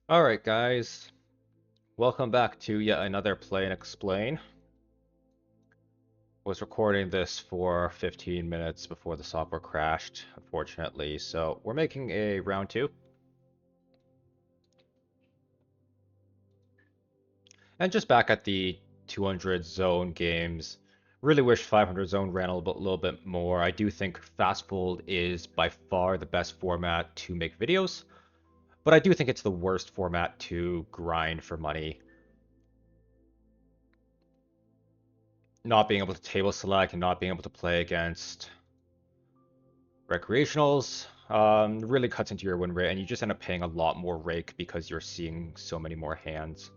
Alright guys, welcome back to yet another Play and Explain. Was recording this for 15 minutes before the software crashed, unfortunately, so we're making a round 2. And just back at the 200 zone games, really wish 500 zone ran a little bit more. I do think fast fold is by far the best format to make videos, but I do think it's the worst format to grind for money. Not being able to table select and not being able to play against recreationals really cuts into your win rate, and you just end up paying a lot more rake because you're seeing so many more hands.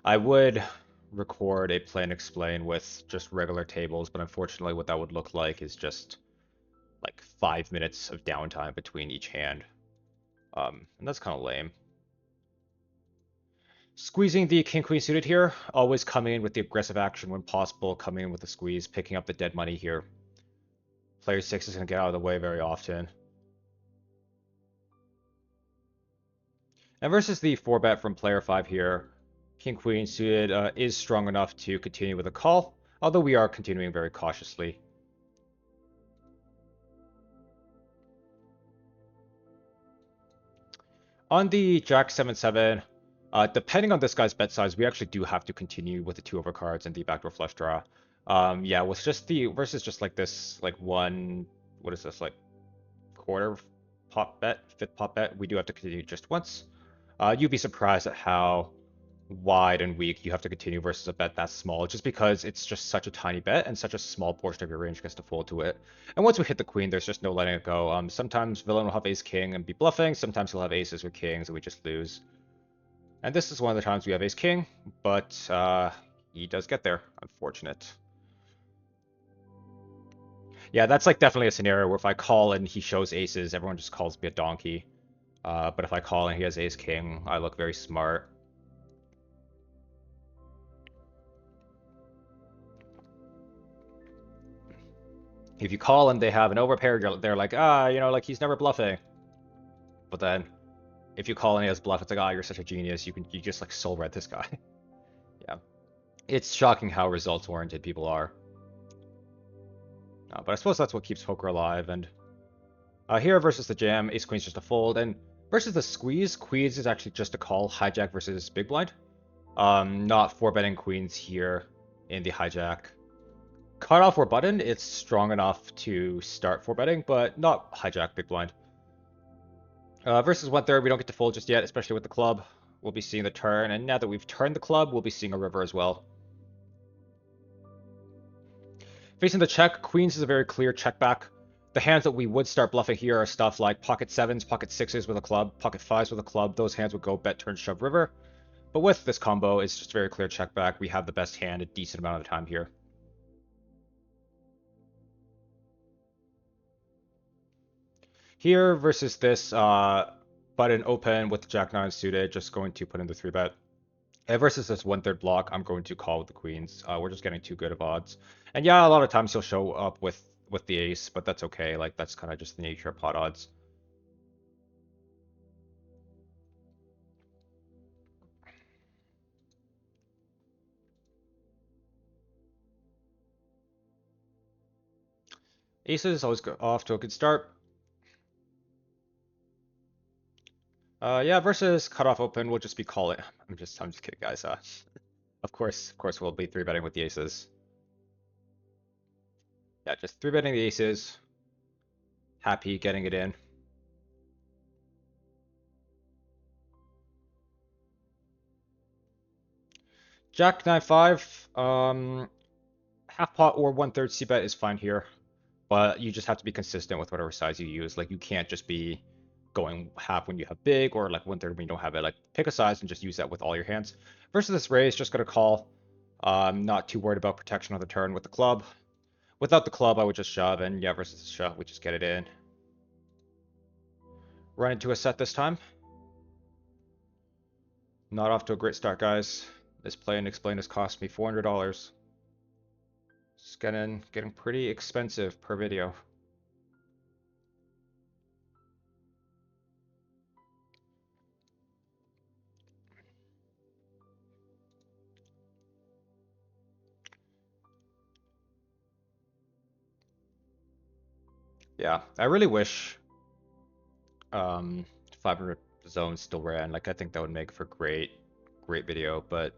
I would record a play and explain with just regular tables, but unfortunately what that would look like is just like 5 minutes of downtime between each hand. And that's kind of lame. Squeezing the king queen suited here, always coming in with the aggressive action when possible, coming in with the squeeze, picking up the dead money here. Player 6 is going to get out of the way very often. And versus the 4-bet from player 5 here, king queen suited is strong enough to continue with a call, although we are continuing very cautiously. On the jack 7-7, depending on this guy's bet size, we actually do have to continue with the 2 overcards and the backdoor flush draw. Yeah, with just the versus just like this, like one, what is this, like quarter pot bet, fifth pot bet, we do have to continue just once. You'd be surprised at how wide and weak you have to continue versus a bet that small, just because it's just such a tiny bet and such a small portion of your range gets to fold to it. And once we hit the queen, there's just no letting it go. Sometimes villain will have ace king and be bluffing, sometimes he'll have aces with kings and we just lose. And this is one of the times we have ace king, but he does get there. Unfortunate. Yeah, that's like definitely a scenario where if I call and he shows aces, everyone just calls me a donkey. But if I call and he has ace king, I look very smart. If you call and they have an overpair, they're like, like he's never bluffing. But then if you call and he has bluff, it's like, you're such a genius. You just like soul read this guy. Yeah. It's shocking how results oriented people are. But I suppose that's what keeps poker alive. And here versus the jam, ace queen's just a fold. And versus the squeeze, queens is actually just a call, hijack versus big blind. Not 4-betting queens here in the hijack. Cutoff or button, it's strong enough to start 4-betting, but not hijack big blind. Versus 1/3, we don't get to fold just yet, especially with the club. We'll be seeing the turn, and now that we've turned the club, we'll be seeing a river as well. Facing the check, queens is a very clear check back. The hands that we would start bluffing here are stuff like pocket 7s, pocket 6s with a club, pocket 5s with a club. Those hands would go bet, turn, shove, river. But with this combo, it's just very clear check back. We have the best hand a decent amount of the time here. Here versus this button open with the jack 9 suited, just going to put in the 3-bet. And versus this 1/3 block, I'm going to call with the queens. We're just getting too good of odds. And yeah, a lot of times he'll show up with the ace, but that's okay. Like, that's kind of just the nature of pot odds. Aces always go off to a good start. Yeah, versus cutoff open, we'll just be calling. I'm just kidding, guys. Of course, we'll be 3-betting with the aces. Yeah, just 3-betting the aces. Happy getting it in. Jack 9-5. Half pot or 1/3 c-bet is fine here, but you just have to be consistent with whatever size you use. Like, you can't just be going half when you have big or like 1/3 when you don't have it. Like, pick a size and just use that with all your hands. Versus this raise, just gonna call. Not too worried about protection on the turn with the club. Without the club, I would just shove, and yeah, versus the shove, we just get it in. Run into a set this time. Not off to a great start, guys. This play and explain has cost me $400. It's getting pretty expensive per video. Yeah, I really wish 500 zones still ran. Like I think that would make for great video, but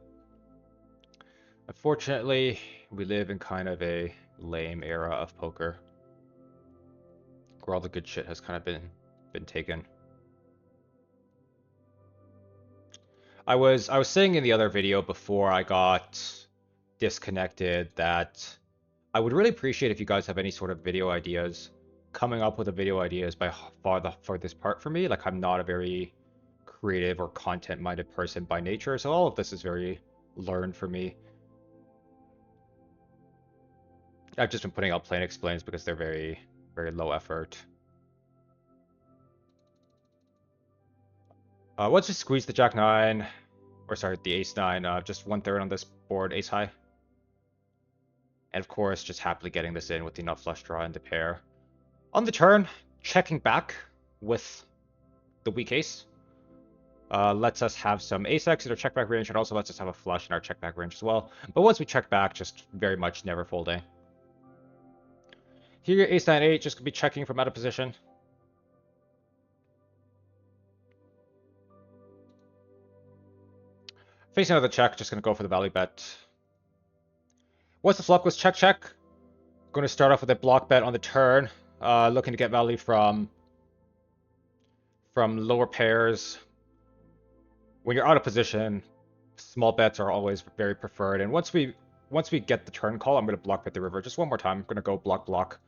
unfortunately, we live in kind of a lame era of poker where all the good shit has kind of been taken. I was saying in the other video before I got disconnected that I would really appreciate if you guys have any sort of video ideas. Coming up with a video idea is by far the farthest part for me. Like I'm not a very creative or content-minded person by nature, so all of this is very learned for me. I've just been putting out plain explains because they're very low effort. Once you squeeze the Jack 9, or sorry, the Ace 9, just 1/3 on this board, Ace high. And of course, just happily getting this in with the nut flush draw into pair. On the turn, checking back with the weak ace. Lets us have some ace exit or check back range, and also lets us have a flush in our check back range as well. But once we check back, just very much never folding. Here, ace 9-8, just gonna be checking from out of position. Facing another check, just gonna go for the value bet. Once the flop goes check check, going to start off with a block bet on the turn, looking to get value from lower pairs. When you're out of position, small bets are always very preferred. And once we get the turn call, I'm going to block bet the river just one more time. I'm going to go block block.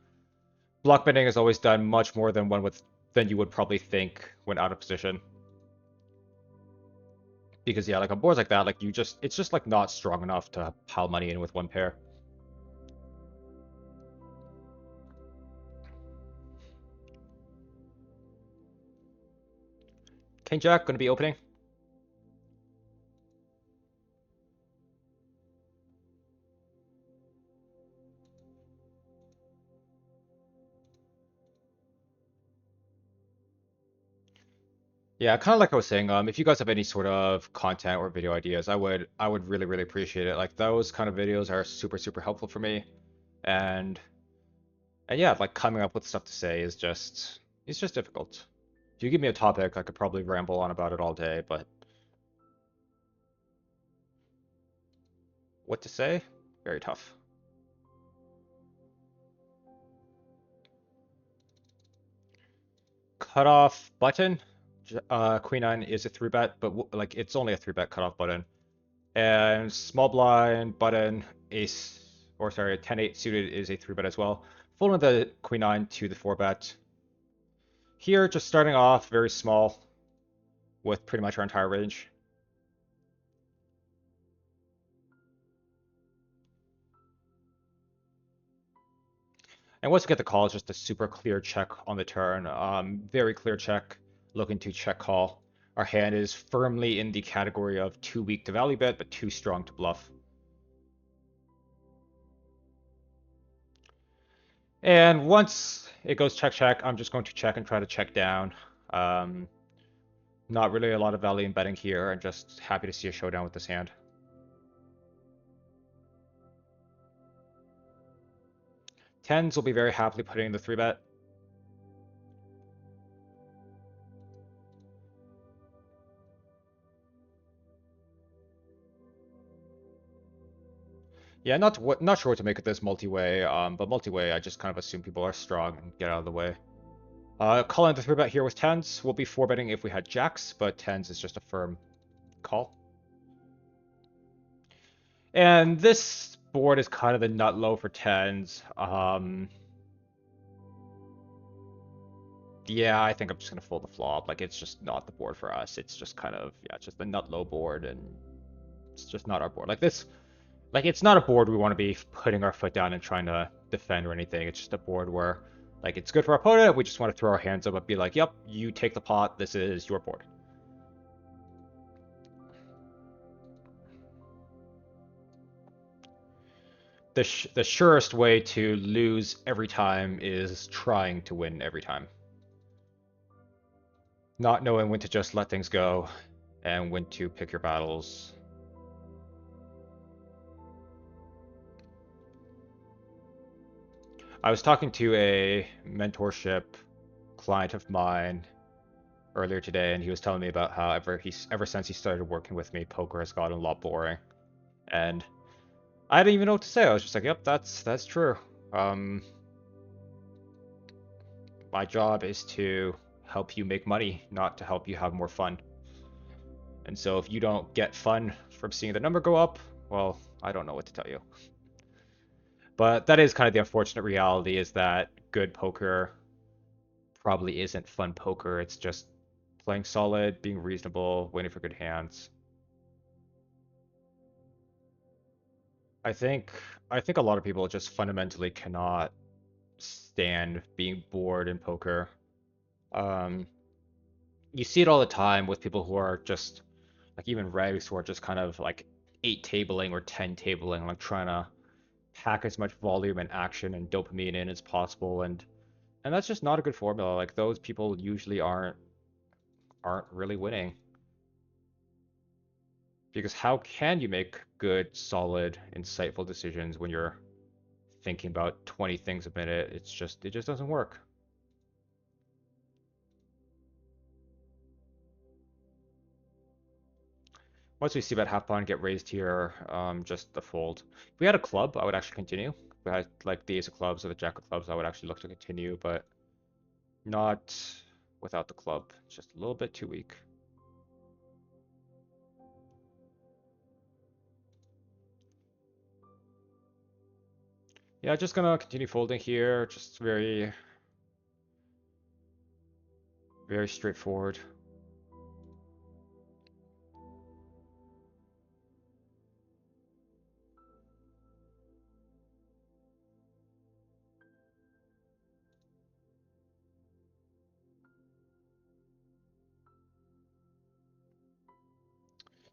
Block betting is always done much more than you would probably think when out of position. Because yeah, like on boards like that, like it's just like not strong enough to pile money in with one pair. King Jack going to be opening. Yeah, kind of like I was saying, if you guys have any sort of content or video ideas, I would really appreciate it. Like those kind of videos are super helpful for me. And yeah, like coming up with stuff to say is just it's just difficult. If you give me a topic, I could probably ramble on about it all day, but what to say? Very tough. Cutoff button. Queen 9 is a 3-bet, but like it's only a 3-bet cutoff button. And small blind button ace, or sorry, 10-8 suited is a 3-bet as well. Folding the Queen 9 to the 4-bet. Here, just starting off very small with pretty much our entire range. And once we get the call, it's just a super clear check on the turn. Very clear check, looking to check call. Our hand is firmly in the category of too weak to value bet, but too strong to bluff. And once it goes check check, I'm just going to check and try to check down. Not really a lot of value in betting here, and just happy to see a showdown with this hand. Tens will be very happily putting in the 3-bet. Yeah, not sure what to make of this multi-way, but multi-way, I just kind of assume people are strong and get out of the way. Calling the 3-bet here with tens. We'll be 4-betting if we had jacks, but tens is just a firm call. And this board is kind of the nut low for tens. Yeah, I think I'm just gonna fold the flop. Like it's just not the board for us. It's just kind of yeah, it's just the nut low board, and it's just not our board. Like this, like it's not a board we want to be putting our foot down and trying to defend or anything. It's just a board where like it's good for our opponent. We just want to throw our hands up and be like, "Yep, you take the pot. This is your board." the surest way to lose every time is trying to win every time. Not knowing when to just let things go and when to pick your battles. I was talking to a mentorship client of mine earlier today, and he was telling me about how ever since he started working with me, poker has gotten a lot boring. And I didn't even know what to say. I was just like, "Yep, that's true." Um, my job is to help you make money, not to help you have more fun. And so if you don't get fun from seeing the number go up, well, I don't know what to tell you. But that is kind of the unfortunate reality is that good poker probably isn't fun poker. It's just playing solid, being reasonable, waiting for good hands. I think I think a lot of people just fundamentally cannot stand being bored in poker. Um, you see it all the time with people who are just like even regs who are just kind of like 8 tabling or 10 tabling, like trying to pack as much volume and action and dopamine in as possible, and that's just not a good formula. Like those people usually aren't really winning because how can you make good, solid, insightful decisions when you're thinking about 20 things a minute? It just doesn't work. Once we see that half pawn get raised here, just the fold. If we had a club, I would actually continue. If we had like the ace of clubs or the jack of clubs, I would actually look to continue, but not without the club. It's just a little bit too weak. Yeah, just gonna continue folding here. Just very straightforward.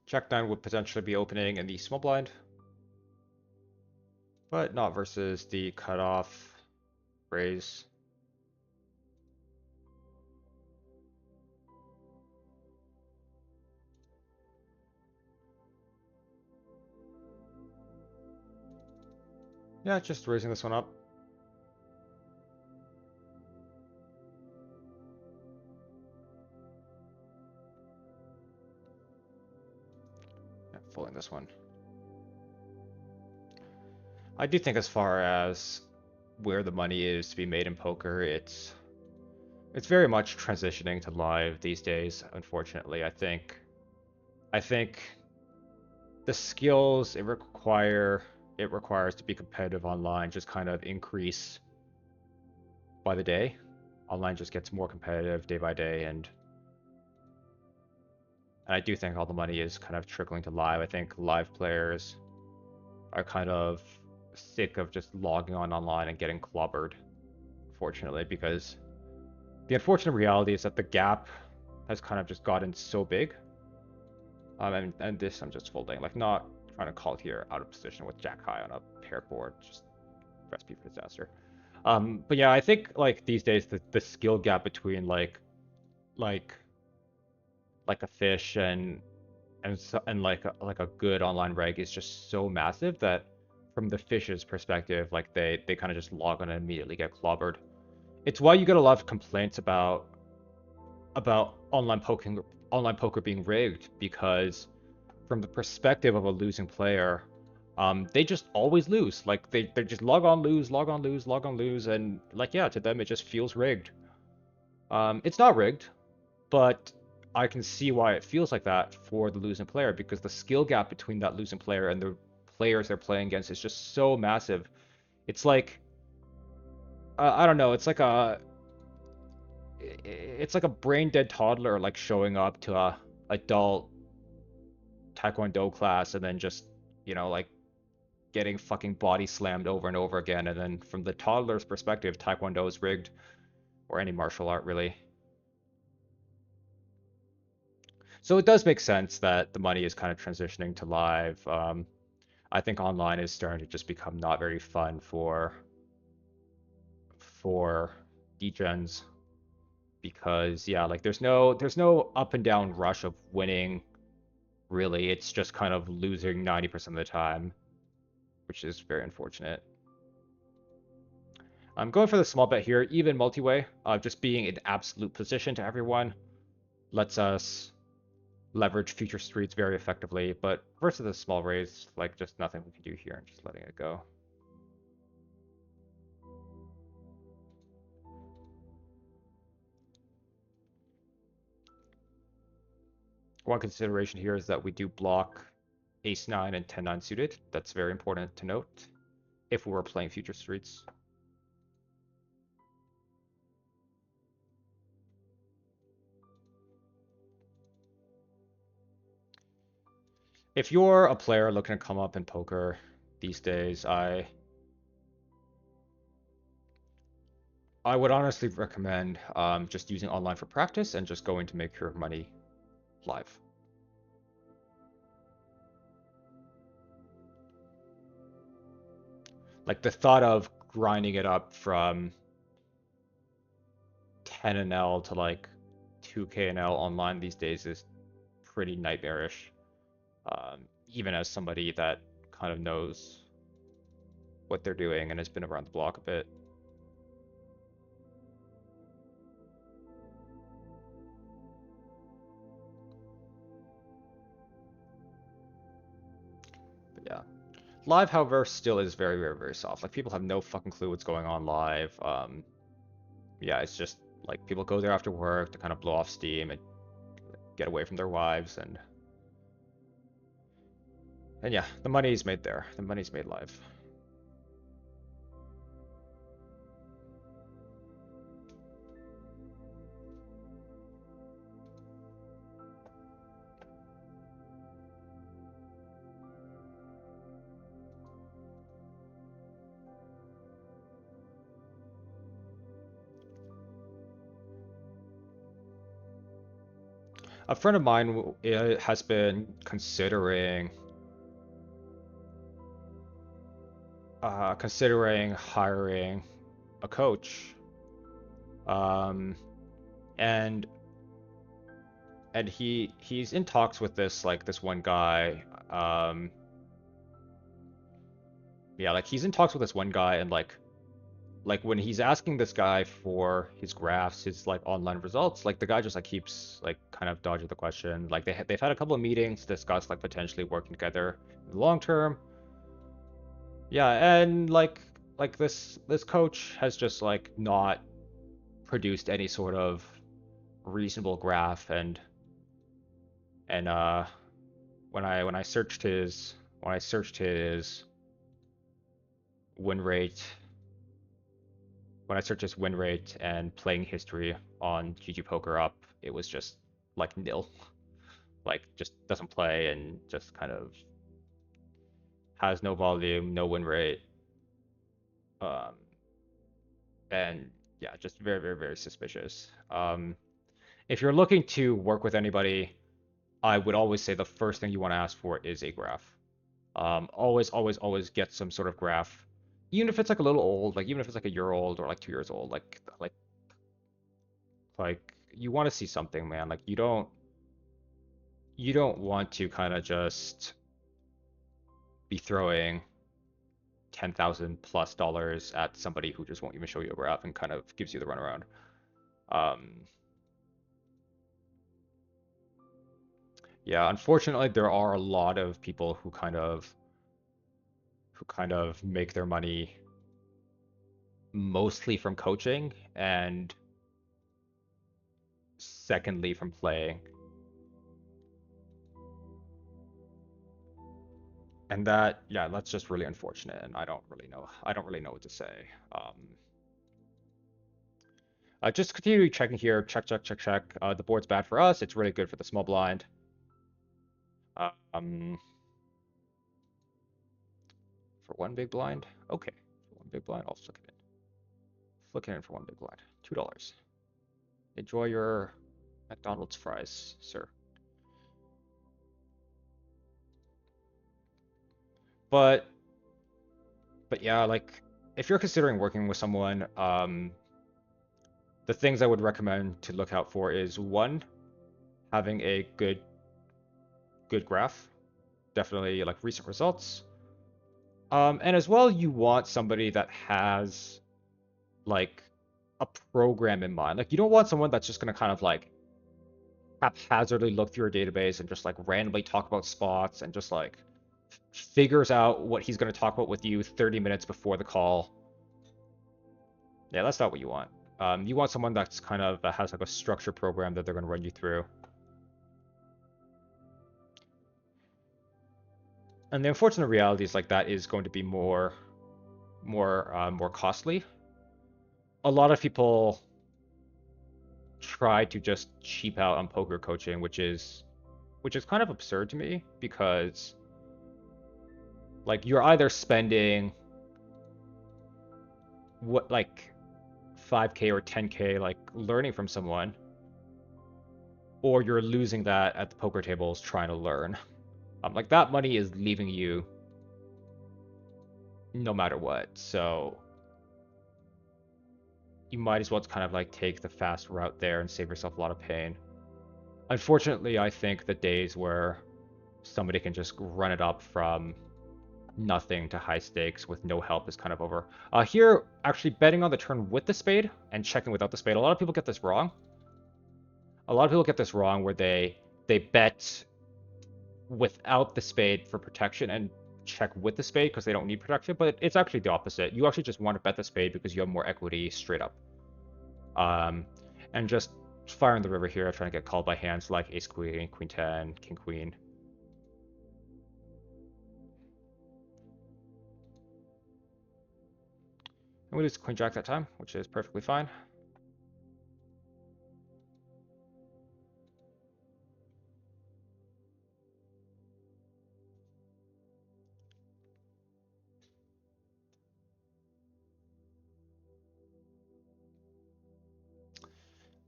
Jack 9 would potentially be opening in the small blind, but not versus the cutoff raise. Yeah, just raising this one up. Yeah, folding this one. I do think as far as where the money is to be made in poker, it's very much transitioning to live these days, unfortunately. I think the skills it requires to be competitive online just kind of increase by the day. Online just gets more competitive day by day, and I do think all the money is kind of trickling to live. I think live players are kind of sick of just logging on online and getting clobbered, fortunately, because the unfortunate reality is that the gap has kind of just gotten so big. And this I'm just folding, like not trying to call it here out of position with Jack High on a paired board, just recipe for disaster. But yeah, I think like these days the skill gap between like like a fish and like a good online reg is just so massive that from the fish's perspective, like they kind of just log on and immediately get clobbered. It's why you get a lot of complaints about online poker being rigged because from the perspective of a losing player, they just always lose. Like they just log on, lose, log on, lose, log on, lose, and like yeah, to them it just feels rigged. It's not rigged, but I can see why it feels like that for the losing player because the skill gap between that losing player and the players they're playing against is just so massive. It's like I don't know. It's like a brain dead toddler like showing up to a adult taekwondo class and then just like getting fucking body slammed over and over again. And then from the toddler's perspective, taekwondo is rigged or any martial art really. So it does make sense that the money is kind of transitioning to live. I think online is starting to just become not very fun for degens because yeah, like there's no up and down rush of winning really. It's just kind of losing 90% of the time, which is very unfortunate. I'm going for the small bet here, even multi-way. Just being in absolute position to everyone lets us leverage future streets very effectively, but versus the small raise, like just nothing we can do here and just letting it go. One consideration here is that we do block ace 9 and 10-9 suited. That's very important to note if we were playing future streets. If you're a player looking to come up in poker these days, I would honestly recommend just using online for practice and just going to make your money live. Like the thought of grinding it up from 10 and L to like 2K and L online these days is pretty nightmarish. Even as somebody that kind of knows what they're doing and has been around the block a bit. But yeah. Live, however, still is very, very, very soft. Like people have no fucking clue what's going on live. Yeah, it's just like people go there after work to kind of blow off steam and get away from their wives and yeah, the money's made there. The money's made live. A friend of mine has been considering hiring a coach, um, and he's in talks with this one guy. Yeah, like he's in talks with this one guy, and like when he's asking this guy for his graphs, his like online results, like the guy just like keeps like kind of dodging the question. Like they've had a couple of meetings to discuss like potentially working together in the long term. Yeah, and like this coach has just like not produced any sort of reasonable graph and when I searched his win rate when I searched his win rate and playing history on GG Poker Up, it was just like nil. Like just doesn't play and just kind of has no volume, no win rate. Um, and yeah, just very, very, very suspicious. If you're looking to work with anybody, I would always say the first thing you want to ask for is a graph. Always, always, always get some sort of graph, even if it's like a little old, like even if it's like a year old or like 2 years old, like you want to see something, man. Like you don't want to kind of just be throwing 10,000 plus dollars at somebody who just won't even show you a graph and kind of gives you the runaround. Um, yeah, unfortunately, there are a lot of people who kind of make their money mostly from coaching and secondly from playing. And that, yeah, that's just really unfortunate, and I don't really know what to say. Just continue checking here. Check, check, check, check. The board's bad for us. It's really good for the small blind. Um, for one big blind. Okay, for one big blind, I'll flick it in. Flick it in for one big blind. $2. Enjoy your McDonald's fries, sir. But yeah, like if you're considering working with someone, the things I would recommend to look out for is one, having a good graph, definitely like recent results. And as well, you want somebody that has like a program in mind. Like you don't want someone that's just gonna kind of like haphazardly look through your database and just like randomly talk about spots and just like figures out what he's gonna talk about with you 30 minutes before the call. Yeah, that's not what you want. You want someone that's kind of has like a structured program that they're gonna run you through. And the unfortunate reality is like that is going to be more costly. A lot of people try to just cheap out on poker coaching, which is kind of absurd to me because like you're either spending what like 5K or 10K like learning from someone, or you're losing that at the poker tables trying to learn. Like that money is leaving you no matter what. So you might as well kind of like take the fast route there and save yourself a lot of pain. Unfortunately, I think the days where somebody can just run it up from nothing to high stakes with no help is kind of over. Here, actually betting on the turn with the spade and checking without the spade. A lot of people get this wrong. A lot of people get this wrong where they bet without the spade for protection and check with the spade because they don't need protection, but it's actually the opposite. You actually just want to bet the spade because you have more equity straight up. Um, and just firing the river here, trying to get called by hands like ace queen, queen 10, king queen. And we lose queen jack that time, which is perfectly fine.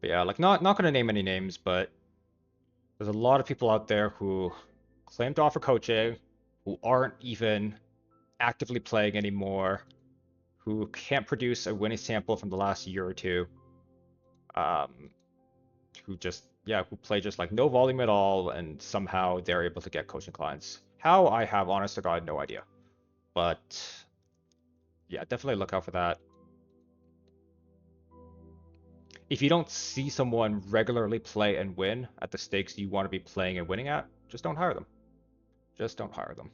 But yeah, like not gonna name any names, but there's a lot of people out there who claim to offer coaching, who aren't even actively playing anymore, who can't produce a winning sample from the last year or two, um, who just yeah, who play just like no volume at all, and somehow they're able to get coaching clients. How I have honest to God no idea, but yeah, definitely look out for that. If you don't see someone regularly play and win at the stakes you want to be playing and winning at, just don't hire them. Just don't hire them.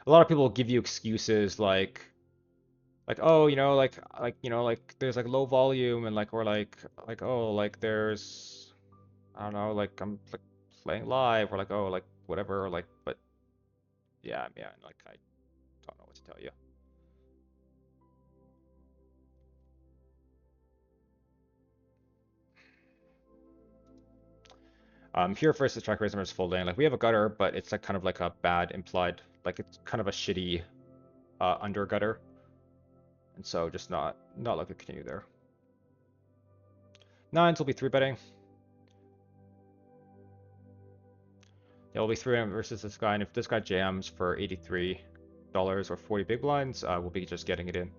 A lot of people give you excuses like oh like there's like low volume and like or like oh like there's I don't know like I'm like playing live or like oh like whatever like but yeah like I don't know what to tell you. Here versus track raising versus folding like we have a gutter but it's like kind of like a bad implied like it's kind of a shitty under gutter and so just not like a continue there. Nines will be three betting. Yeah, we'll be three versus this guy, and if this guy jams for $83 or 40 big blinds, we'll be just getting it in.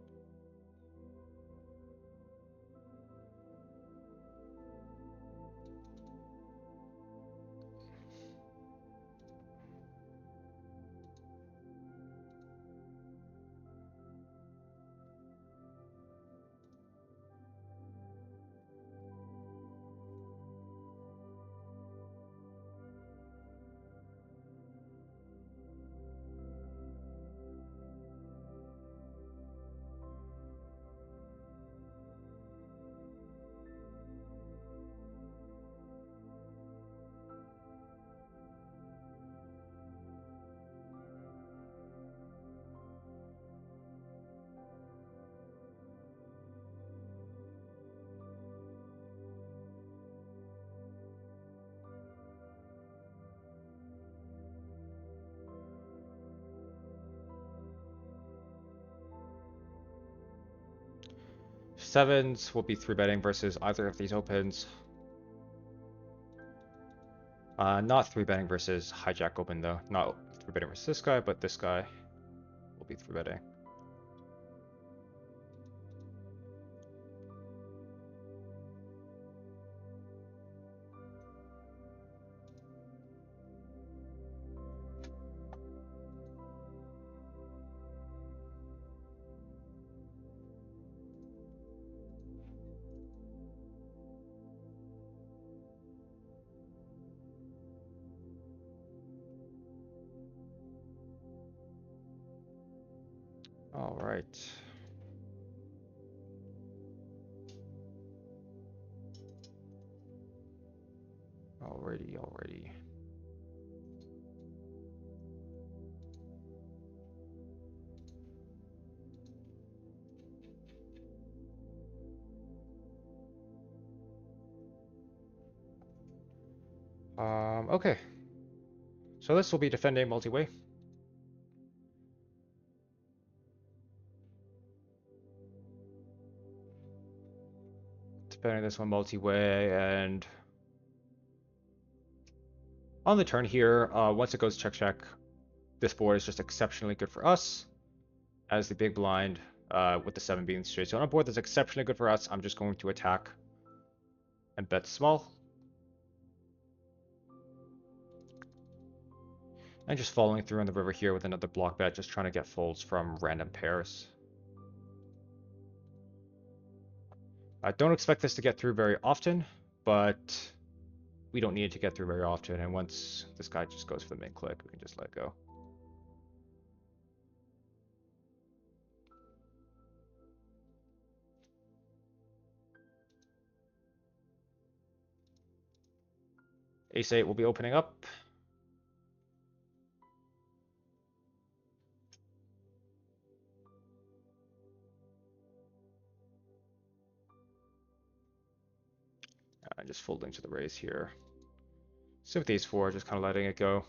Sevens will be three betting versus either of these opens. Not three betting versus hijack open though. Not 3 betting versus this guy, but this guy will be 3 betting. All right. Alrighty. Okay. So this will be defending multi-way. Defending this one multi-way, and on the turn here, once it goes check, this board is just exceptionally good for us as the big blind, with the 7 being straight. So on a board that's exceptionally good for us, I'm just going to attack and bet small. And just following through on the river here with another block bet, just trying to get folds from random pairs. I don't expect this to get through very often, but we don't need it to get through very often. And once this guy just goes for the min click, we can just let go. Ace 8 will be opening up. Just folding to the raise here. So with Ace 4, just kind of letting it go.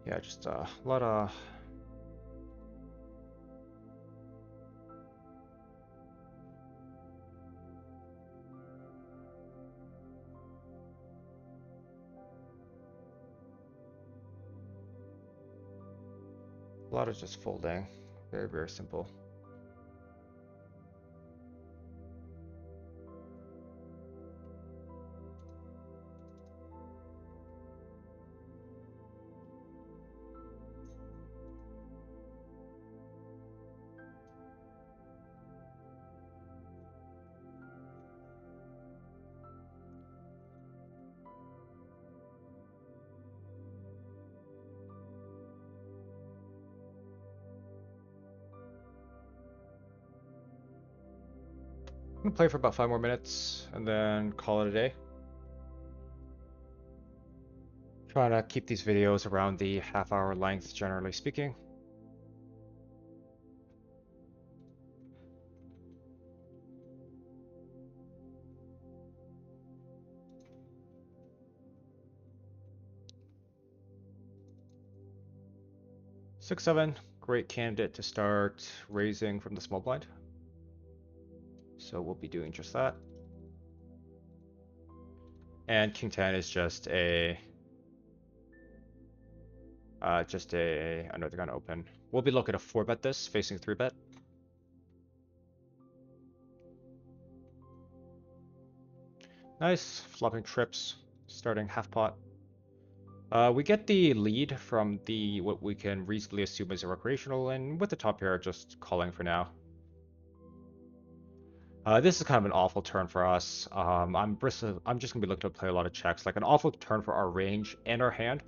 Yeah, just a lot of just folding. Very simple. I'm gonna play for about 5 more minutes and then call it a day. Trying to keep these videos around the half-hour length, generally speaking. Six, 7, great candidate to start raising from the small blind. So we'll be doing just that. And King 10 is just a I know they're gonna open. We'll be looking to 4-bet this, facing 3-bet. Nice, flopping trips, starting half pot. We get the lead from the what we can reasonably assume is a recreational, and with the top pair just calling for now. This is kind of an awful turn for us. I'm just gonna be looking to play a lot of checks, like an awful turn for our range and our hand.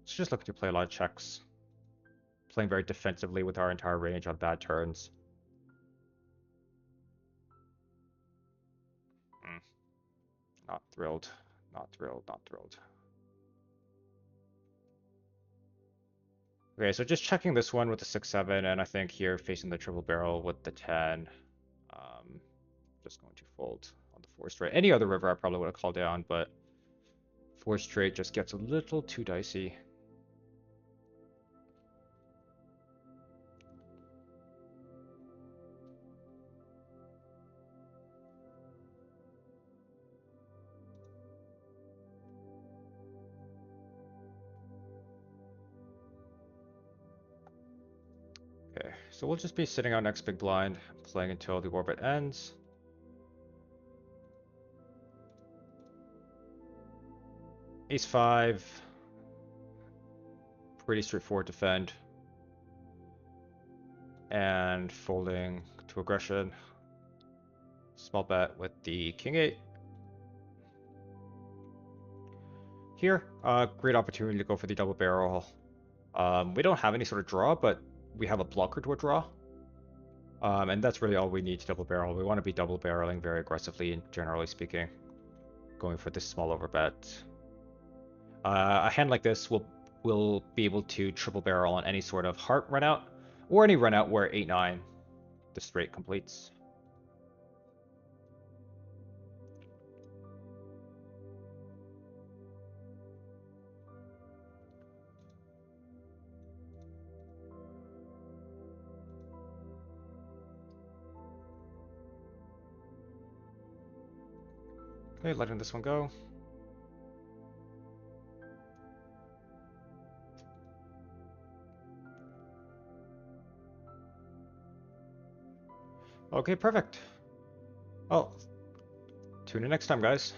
It's just looking to play a lot of checks, playing very defensively with our entire range on bad turns. Hmm. Not thrilled. Not thrilled. Not thrilled. Okay, so just checking this one with the 6-7, and I think here facing the triple barrel with the 10. Um, just going to fold on the 4 straight. Any other river I probably would have called down, but 4 straight just gets a little too dicey. Okay, so we'll just be sitting our next big blind, playing until the orbit ends. Ace 5, pretty straightforward defend. And folding to aggression. Small bet with the King 8. Here, great opportunity to go for the double barrel. We don't have any sort of draw, but we have a blocker to a draw. And that's really all we need to double barrel. We want to be double barreling very aggressively, and generally speaking, going for this small overbet. A hand like this will be able to triple barrel on any sort of heart run out, or any run out where 8-9 the straight completes. Okay, letting this one go. Okay, perfect. Well, tune in next time, guys.